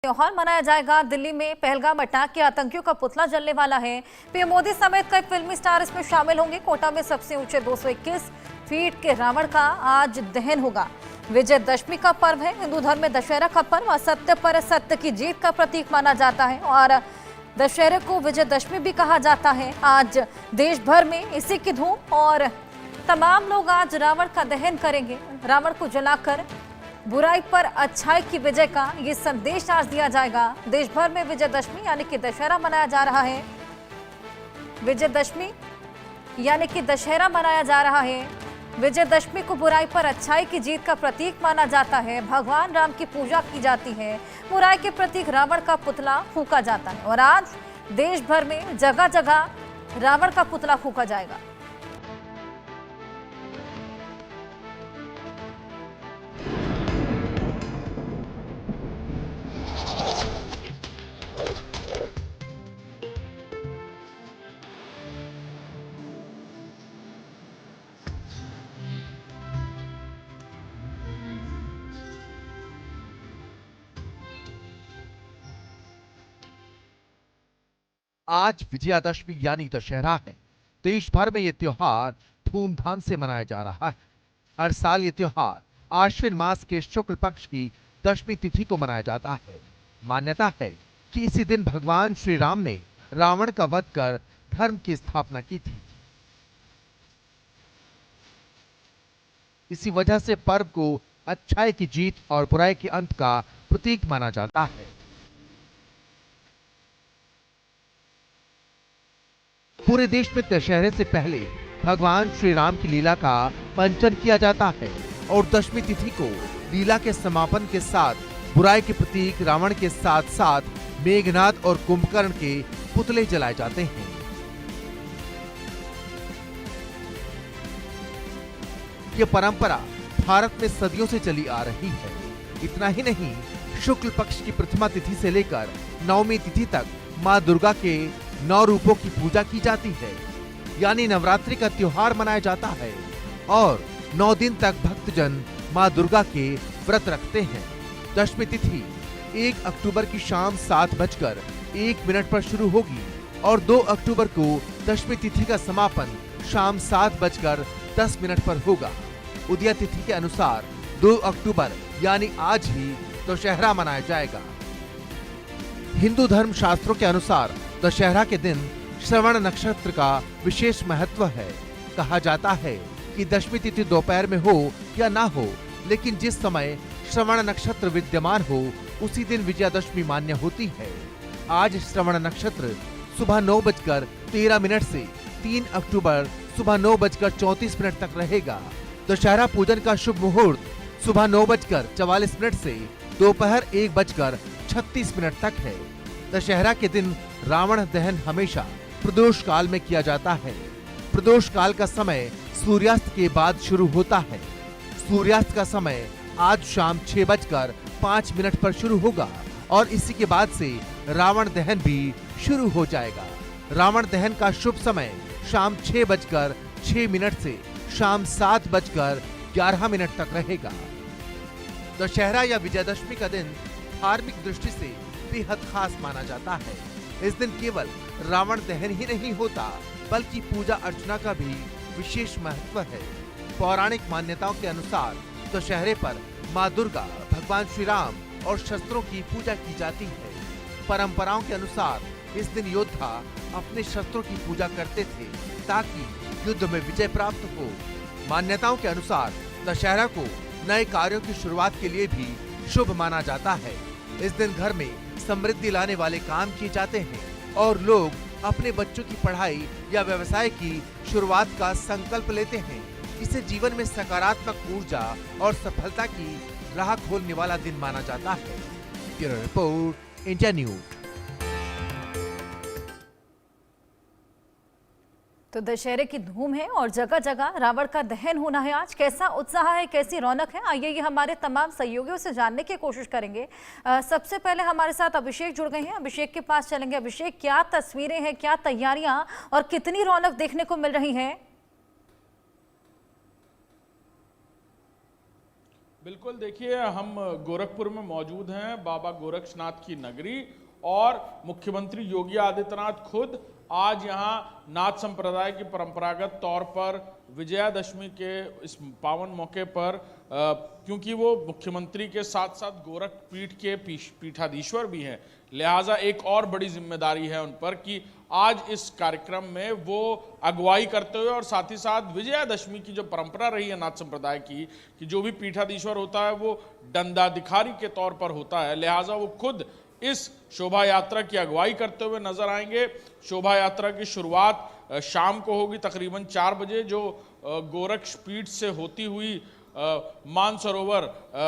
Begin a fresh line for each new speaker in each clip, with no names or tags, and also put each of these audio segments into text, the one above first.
त्योहार मनाया जाएगा। दिल्ली में पहलगाम अटैक के आतंकियों का पुतला जलने वाला है। पीएम मोदी समेत कई फिल्मी स्टार इसमें शामिल होंगे। कोटा में सबसे ऊंचे 221 फीट के रावण का आज दहन होगा। विजयदशमी का पर्व है। हिंदू धर्म में दशहरा का पर्व असत्य पर सत्य की जीत का प्रतीक माना जाता है और दशहरे को विजयदशमी भी कहा जाता है। आज देश भर में इसी की धूम और तमाम लोग आज रावण का दहन करेंगे। रावण को जलाकर बुराई पर अच्छाई की विजय का ये संदेश आज दिया जाएगा। देश भर में विजयदशमी यानी कि दशहरा मनाया जा रहा है। विजयदशमी यानी कि दशहरा मनाया जा रहा है। विजयदशमी को बुराई पर अच्छाई की जीत का प्रतीक माना जाता है। भगवान राम की पूजा की जाती है। बुराई के प्रतीक रावण का पुतला फूंका जाता है और आज देश भर में जगह जगह रावण का पुतला फूंका जाएगा।
आज विजयादशमी यानी दशहरा है। देश भर में ये त्योहार धूमधाम से मनाया जा रहा है। हर साल ये त्योहार आश्विन मास के शुक्ल पक्ष की दशमी तिथि को मनाया जाता है। मान्यता है कि इसी दिन भगवान श्री राम ने रावण का वध कर धर्म की स्थापना की थी। इसी वजह से पर्व को अच्छाई की जीत और बुराई के अंत का प्रतीक माना जाता है। पूरे देश में दशहरे से पहले भगवान श्री राम की लीला का मंचन किया जाता है और दशमी तिथि को लीला के समापन के साथ बुराई के प्रतीक रावण के साथ साथ मेघनाद और कुंभकर्ण के पुतले जलाए जाते हैं। ये परंपरा भारत में सदियों से चली आ रही है। इतना ही नहीं, शुक्ल पक्ष की प्रथमा तिथि से लेकर नवमी तिथि तक मां दुर्गा के 9 रूपों की पूजा की जाती है, यानी नवरात्रि का त्योहार मनाया जाता है और 9 दिन तक भक्तजन मां दुर्गा के व्रत रखते हैं। दशमी तिथि 1 अक्टूबर की शाम 7:01 पर शुरू होगी और 2 अक्टूबर को दशमी तिथि का समापन शाम 7:10 पर होगा। उदय तिथि के अनुसार 2 अक्टूबर यानी आज ही दशहरा मनाया जाएगा। हिंदू धर्म शास्त्रों के अनुसार दशहरा के दिन श्रवण नक्षत्र का विशेष महत्व है। कहा जाता है कि दशमी तिथि दोपहर में हो या ना हो, लेकिन जिस समय श्रवण नक्षत्र विद्यमान हो उसी दिन विजयादशमी मान्य होती है। आज श्रवण नक्षत्र सुबह 9:13 से 3 अक्टूबर सुबह 9:34 तक रहेगा। दशहरा पूजन का शुभ मुहूर्त सुबह 9:44 से दोपहर 1:36 तक है। दशहरा के दिन रावण दहन हमेशा प्रदोष काल में किया जाता है। प्रदोष काल का समय सूर्यास्त के बाद शुरू होता है। सूर्यास्त का समय आज शाम 6:05 पर शुरू होगा और इसी के बाद से रावण दहन भी शुरू हो जाएगा। रावण दहन का शुभ समय शाम 6:06 से शाम 7:11 तक रहेगा। दशहरा या विजयदशमी का दिन धार्मिक दृष्टि से बेहद खास माना जाता है। इस दिन केवल रावण दहन ही नहीं होता, बल्कि पूजा अर्चना का भी विशेष महत्व है। पौराणिक मान्यताओं के अनुसार दशहरे पर मां दुर्गा, भगवान श्री राम और शस्त्रों की पूजा की जाती है। परंपराओं के अनुसार इस दिन योद्धा अपने शस्त्रों की पूजा करते थे ताकि युद्ध में विजय प्राप्त हो। मान्यताओं के अनुसार दशहरा को नए कार्यों की शुरुआत के लिए भी शुभ माना जाता है। इस दिन घर में समृद्धि लाने वाले काम किए जाते हैं और लोग अपने बच्चों की पढ़ाई या व्यवसाय की शुरुआत का संकल्प लेते हैं। इसे जीवन में सकारात्मक ऊर्जा और सफलता की राह खोलने वाला दिन माना जाता है। Bureau report, India news.
तो दशहरे की धूम है और जगह जगह रावण का दहन होना है। आज कैसा उत्साह है, कैसी रौनक है, आइए ये हमारे तमाम सहयोगियों से जानने की कोशिश करेंगे। सबसे पहले हमारे साथ अभिषेक जुड़ गए हैं। अभिषेक के पास चलेंगे। अभिषेक, क्या तस्वीरें हैं, क्या तैयारियां और कितनी रौनक देखने को मिल रही है?
बिल्कुल, देखिए हम गोरखपुर में मौजूद हैं, बाबा गोरक्षनाथ की नगरी, और मुख्यमंत्री योगी आदित्यनाथ खुद आज यहाँ नाथ संप्रदाय की परंपरागत तौर पर विजयादशमी के इस पावन मौके पर क्योंकि वो मुख्यमंत्री के साथ साथ गोरख पीठ के पीठाधीश्वर भी हैं, लिहाजा एक और बड़ी जिम्मेदारी है उन पर कि आज इस कार्यक्रम में वो अगुवाई करते हुए और साथ ही साथ विजयादशमी की जो परंपरा रही है नाथ संप्रदाय की कि जो भी पीठाधीश्वर होता है वो दंडाधिकारी के तौर पर होता है, लिहाजा वो खुद इस शोभा यात्रा की अगुवाई करते हुए नजर आएंगे। शोभा यात्रा की शुरुआत शाम को होगी तकरीबन 4 बजे, जो गोरक्ष पीठ से होती हुई मानसरोवर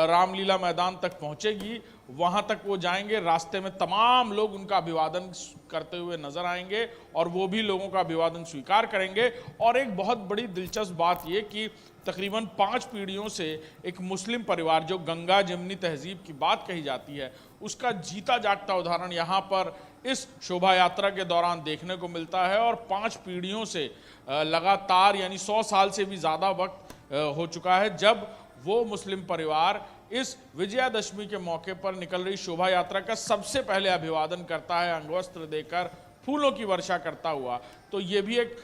रामलीला मैदान तक पहुंचेगी। वहां तक वो जाएंगे, रास्ते में तमाम लोग उनका अभिवादन करते हुए नजर आएंगे और वो भी लोगों का अभिवादन स्वीकार करेंगे। और एक बहुत बड़ी दिलचस्प बात ये कि तकरीबन 5 पीढ़ियों से एक मुस्लिम परिवार, जो गंगा जमनी तहजीब की बात कही जाती है, उसका जीता जागता उदाहरण यहाँ पर इस शोभा यात्रा के दौरान देखने को मिलता है। और 5 पीढ़ियों से लगातार यानी 100 साल से भी ज़्यादा वक्त हो चुका है जब वो मुस्लिम परिवार इस विजयादशमी के मौके पर निकल रही शोभा यात्रा का सबसे पहले अभिवादन करता है, अंगवस्त्र देकर फूलों की वर्षा करता हुआ। तो ये भी एक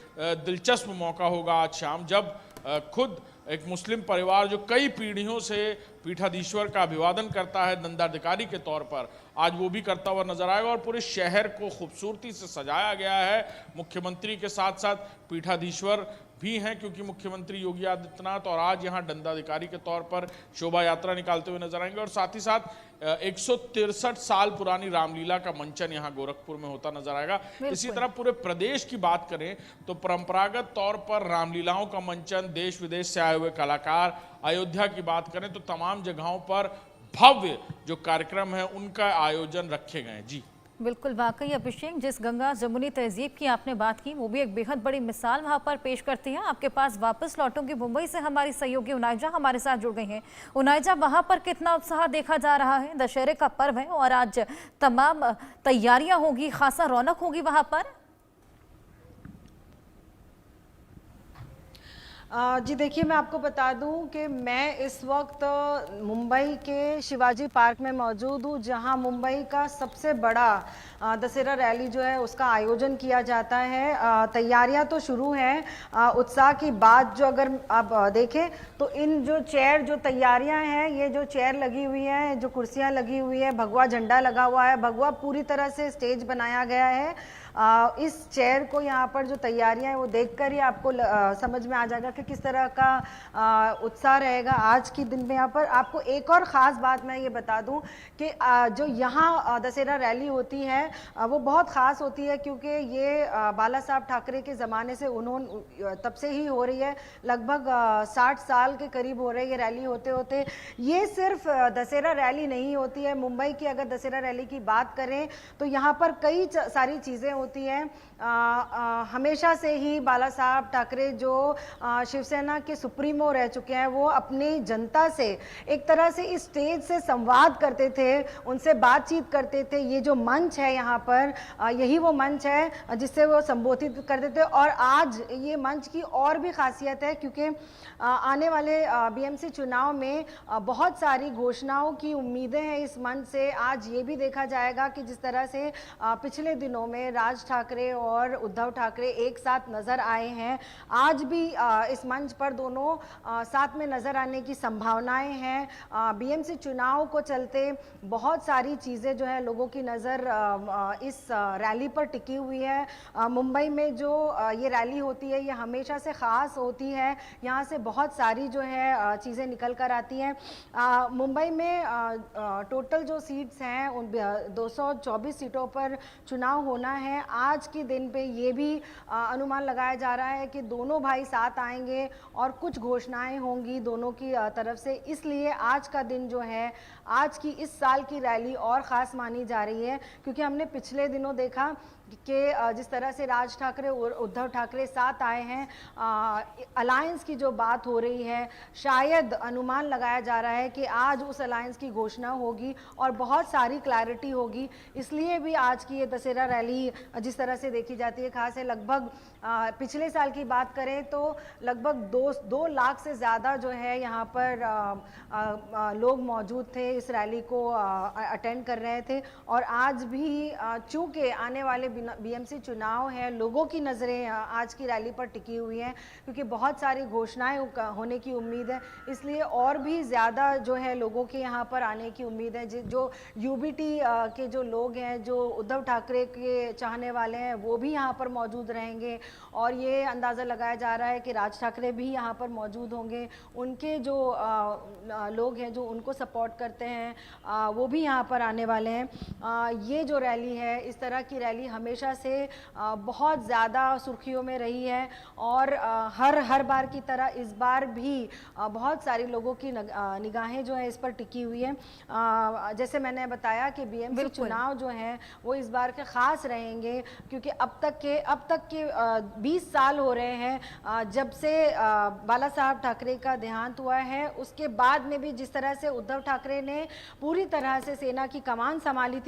दिलचस्प मौका होगा आज शाम, जब खुद एक मुस्लिम परिवार जो कई पीढ़ियों से पीठाधीश्वर का अभिवादन करता है दंडाधिकारी के तौर पर, आज वो भी करता हुआ नजर आएगा। और पूरे शहर को खूबसूरती से सजाया गया है। मुख्यमंत्री के साथ साथ पीठाधीश्वर भी हैं, क्योंकि मुख्यमंत्री योगी आदित्यनाथ और आज यहाँ दंडाधिकारी के तौर पर शोभा यात्रा निकालते हुए नजर आएंगे। और साथ ही साथ 163 साल पुरानी रामलीला का मंचन यहाँ गोरखपुर में होता नजर आएगा। इसी तरह पूरे प्रदेश की बात करें तो परंपरागत तौर पर रामलीलाओं का मंचन, देश विदेश से आए हुए कलाकार, अयोध्या की बात करें तो तमाम जगहों पर भव्य जो कार्यक्रम है उनका आयोजन रखे गए हैं। जी
बिल्कुल, वाकई अभिषेक, जिस गंगा जमुनी तहजीब की आपने बात की वो भी एक बेहद बड़ी मिसाल वहाँ पर पेश करती है। आपके पास वापस लौटूंगी, मुंबई से हमारी सहयोगी उनाइजा हमारे साथ जुड़ गई हैं। उनाइजा, वहाँ पर कितना उत्साह देखा जा रहा है? दशहरे का पर्व है और आज तमाम तैयारियां होगी, खासा रौनक होगी वहाँ पर।
जी देखिए, मैं आपको बता दूं कि मैं इस वक्त मुंबई के शिवाजी पार्क में मौजूद हूं, जहां मुंबई का सबसे बड़ा दशहरा रैली जो है उसका आयोजन किया जाता है। तैयारियां तो शुरू हैं। उत्साह की बात जो अगर आप देखें तो इन जो चेयर जो तैयारियां हैं, ये जो चेयर लगी हुई हैं, जो कुर्सियां लगी हुई है, भगवा झंडा लगा हुआ है, भगवा पूरी तरह से स्टेज बनाया गया है। इस चेयर को यहाँ पर जो तैयारियां हैं वो देखकर ही आपको समझ में आ जाएगा कि किस तरह का उत्साह रहेगा आज के दिन में। यहाँ पर आपको एक और ख़ास बात मैं ये बता दूं कि जो यहाँ दशहरा रैली होती है वो बहुत ख़ास होती है, क्योंकि ये बाला साहब ठाकरे के ज़माने से उन्होंने तब से ही हो रही है, लगभग 60 साल के करीब हो रही है ये रैली होते होते। ये सिर्फ दशहरा रैली नहीं होती है। मुंबई की अगर दशहरा रैली की बात करें तो यहाँ पर कई सारी चीज़ें होती हैं। हमेशा से ही बाला साहब ठाकरे जो शिवसेना के सुप्रीमो रह चुके हैं, वो अपनी जनता से एक तरह से इस स्टेज से संवाद करते थे, उनसे बातचीत करते थे। ये जो मंच है यहाँ पर, यही वो मंच है जिससे वो संबोधित करते थे। और आज ये मंच की और भी खासियत है, क्योंकि आने वाले बीएमसी चुनाव में बहुत सारी घोषणाओं की उम्मीदें हैं इस मंच से। आज ये भी देखा जाएगा कि जिस तरह से पिछले दिनों में राज ठाकरे और उद्धव ठाकरे एक साथ नजर आए हैं, आज भी इस मंच पर दोनों साथ में नजर आने की संभावनाएं हैं। बीएमसी चुनाव को चलते बहुत सारी चीज़ें जो है लोगों की नज़र इस रैली पर टिकी हुई है। मुंबई में जो ये रैली होती है ये हमेशा से ख़ास होती है। यहाँ से बहुत सारी जो है चीज़ें निकल कर आती हैं। मुंबई में टोटल जो सीट्स हैं उन 224 सीटों पर चुनाव होना है। आज के दिन पे ये भी अनुमान लगाया जा रहा है कि दोनों भाई साथ आएंगे और कुछ घोषणाएं होंगी दोनों की तरफ से, इसलिए आज का दिन जो है आज की इस साल की रैली और ख़ास मानी जा रही है, क्योंकि हमने पिछले दिनों देखा कि जिस तरह से राज ठाकरे और उद्धव ठाकरे साथ आए हैं, अलायंस की जो बात हो रही है, शायद अनुमान लगाया जा रहा है कि आज उस अलायंस की घोषणा होगी और बहुत सारी क्लैरिटी होगी। इसलिए भी आज की ये दशहरा रैली जिस तरह से देखी जाती है खास है। लगभग पिछले साल की बात करें तो लगभग 2 लाख से ज़्यादा जो है यहाँ पर लोग मौजूद थे, इस रैली को अटेंड कर रहे थे। और आज भी चूँकि आने वाले बीएमसी चुनाव है, लोगों की नज़रें आज की रैली पर टिकी हुई हैं, क्योंकि बहुत सारी घोषणाएं होने की उम्मीद है, इसलिए और भी ज़्यादा जो है लोगों के यहाँ पर आने की उम्मीद है। जो यूबीटी के जो लोग हैं, जो उद्धव ठाकरे के चाहने वाले हैं, वो भी यहाँ पर मौजूद रहेंगे। और ये अंदाज़ा लगाया जा रहा है कि राज ठाकरे भी यहाँ पर मौजूद होंगे। उनके जो लोग हैं जो उनको सपोर्ट करते हैं, वो भी यहाँ पर आने वाले हैं। ये जो रैली है, इस तरह की रैली हमेशा से बहुत ज़्यादा सुर्खियों में रही है और हर बार की तरह इस बार भी बहुत सारे लोगों की निगाहें जो है इस पर टिकी हुई है। जैसे मैंने बताया कि बीएमसी चुनाव जो हैं वो इस बार के ख़ास रहेंगे, क्योंकि अब तक के 20 साल हो रहे हैं जब से बाला साहब ठाकरे का देहांत हुआ है। उसके बाद में भी जिस तरह से उद्धव ठाकरे ने पूरी तरह से सेना की कमान संभाली थी